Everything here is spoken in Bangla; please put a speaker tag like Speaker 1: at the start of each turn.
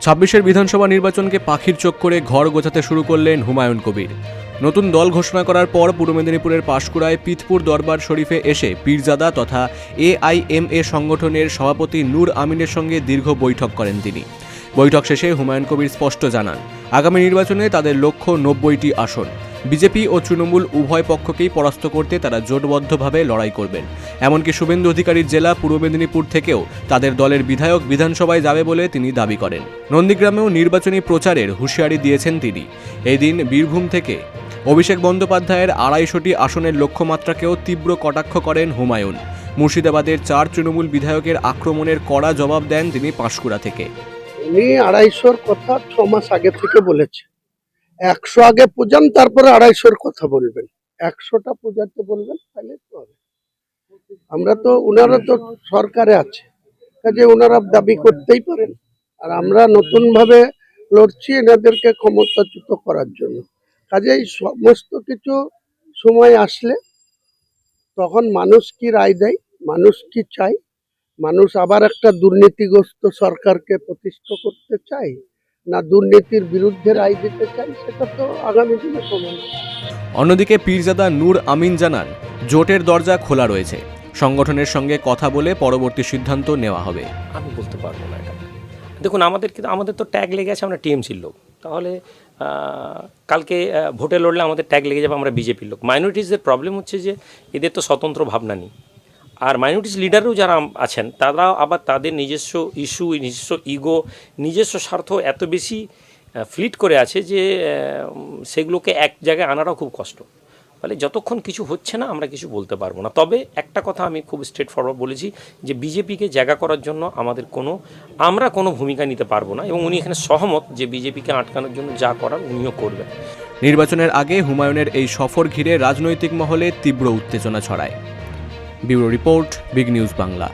Speaker 1: ২৬-এর বিধানসভা নির্বাচনকে পাখির চোখ করে ঘর গোছাতে শুরু করলেন হুমায়ুন কবির। নতুন দল ঘোষণা করার পর পূর্ব মেদিনীপুরের পাঁশকুড়ায় পিতপুর দরবার শরীফে এসে পীরজাদা তথা AIMA সংগঠনের সভাপতি নূর আমিনের সঙ্গে দীর্ঘ বৈঠক করেন তিনি। বৈঠক শেষে হুমায়ুন কবির স্পষ্ট জানান, আগামী নির্বাচনে তাদের লক্ষ্য ৯০টি আসন। বিজেপি ও তৃণমূল উভয় পক্ষকেই পরাস্ত করতে তারা জোটবদ্ধভাবে লড়াই করবেন। এমনকি শুভেন্দু অধিকারীর জেলা পূর্ব মেদিনীপুর থেকেও তাদের দলের বিধায়ক বিধানসভায় যাবে বলে তিনি দাবি করেন। নন্দীগ্রামেও নির্বাচনী প্রচারের হুঁশিয়ারি দিয়েছেন তিনি। এই দিন বীরভূম থেকে অভিষেক বন্দ্যোপাধ্যায়ের ২৫০টি আসনের লক্ষ্যমাত্রাকেও তীব্র কটাক্ষ করেন হুমায়ুন। মুর্শিদাবাদের ৪ তৃণমূল বিধায়কের আক্রমণের কড়া জবাব দেন তিনি পাঁশকুড়া থেকে।
Speaker 2: উনি ২৫০-র কথা ৬ মাস আগে থেকে বলেছে। ১০০ আগে পূজান, তারপরে ২৫০-র কথা বলবেন। ১০০টা পূজাতে বলবেন, তাহলে তো হবে। আমরা তো, ওনারা তো সরকারে আছে, কাজে ওনারা দাবি করতেই পারেন। আর আমরা নতুন ভাবে লড়ছি এনাদেরকে ক্ষমতাচ্যুত করার জন্য। কাজেই সমস্ত কিছু সময় আসলে তখন মানুষ কি রায় দেয়, মানুষ কি চায়, মানুষ আবার একটা দুর্নীতিগ্রস্ত সরকারকে প্রতিষ্ঠা করতে চায় না দুর্নীতির বিরুদ্ধে রায় দিতে চায়, সেটা তো আগামী দিনে প্রমাণ।
Speaker 1: অন্যদিকে পীরজাদা নূর আমিন জানান, জোটের দরজা খোলা রয়েছে। সংগঠনের সঙ্গে কথা বলে পরবর্তী সিদ্ধান্ত নেওয়া হবে।
Speaker 3: আমি বলতে পারবো না এটা। দেখুন, আমাদের তো ট্যাগ লেগে আছে, আমরা টিএমসির লোক। তাহলে কালকে ভোটে লড়লে আমাদের ট্যাগ লেগে যাবে আমরা বিজেপির লোক। মাইনরিটিসদের প্রবলেম হচ্ছে যে এদের তো স্বতন্ত্র ভাবনা নেই। আর মাইনরিটিস লিডারও যারা আছেন তারা আবার তাদের নিজস্ব ইস্যু, নিজস্ব ইগো, নিজস্ব স্বার্থ এত বেশি ফ্লিট করে আছে যে সেগুলোকে এক জায়গায় আনাটাও খুব কষ্ট। ফলে যতক্ষণ কিছু হচ্ছে না আমরা কিছু বলতে পারবো না। তবে একটা কথা আমি খুব স্ট্রেট ফরওয়ার্ড বলেছি যে বিজেপিকে জায়গা করার জন্য আমরা কোনো ভূমিকা নিতে পারবো না, এবং উনি এখানে সহমত যে বিজেপিকে আটকানোর জন্য যা করার উনিও করবেন।
Speaker 1: নির্বাচনের আগে হুমায়ুনের এই সফর ঘিরে রাজনৈতিক মহলে তীব্র উত্তেজনা ছড়ায়। Bureau report, big news Bangla.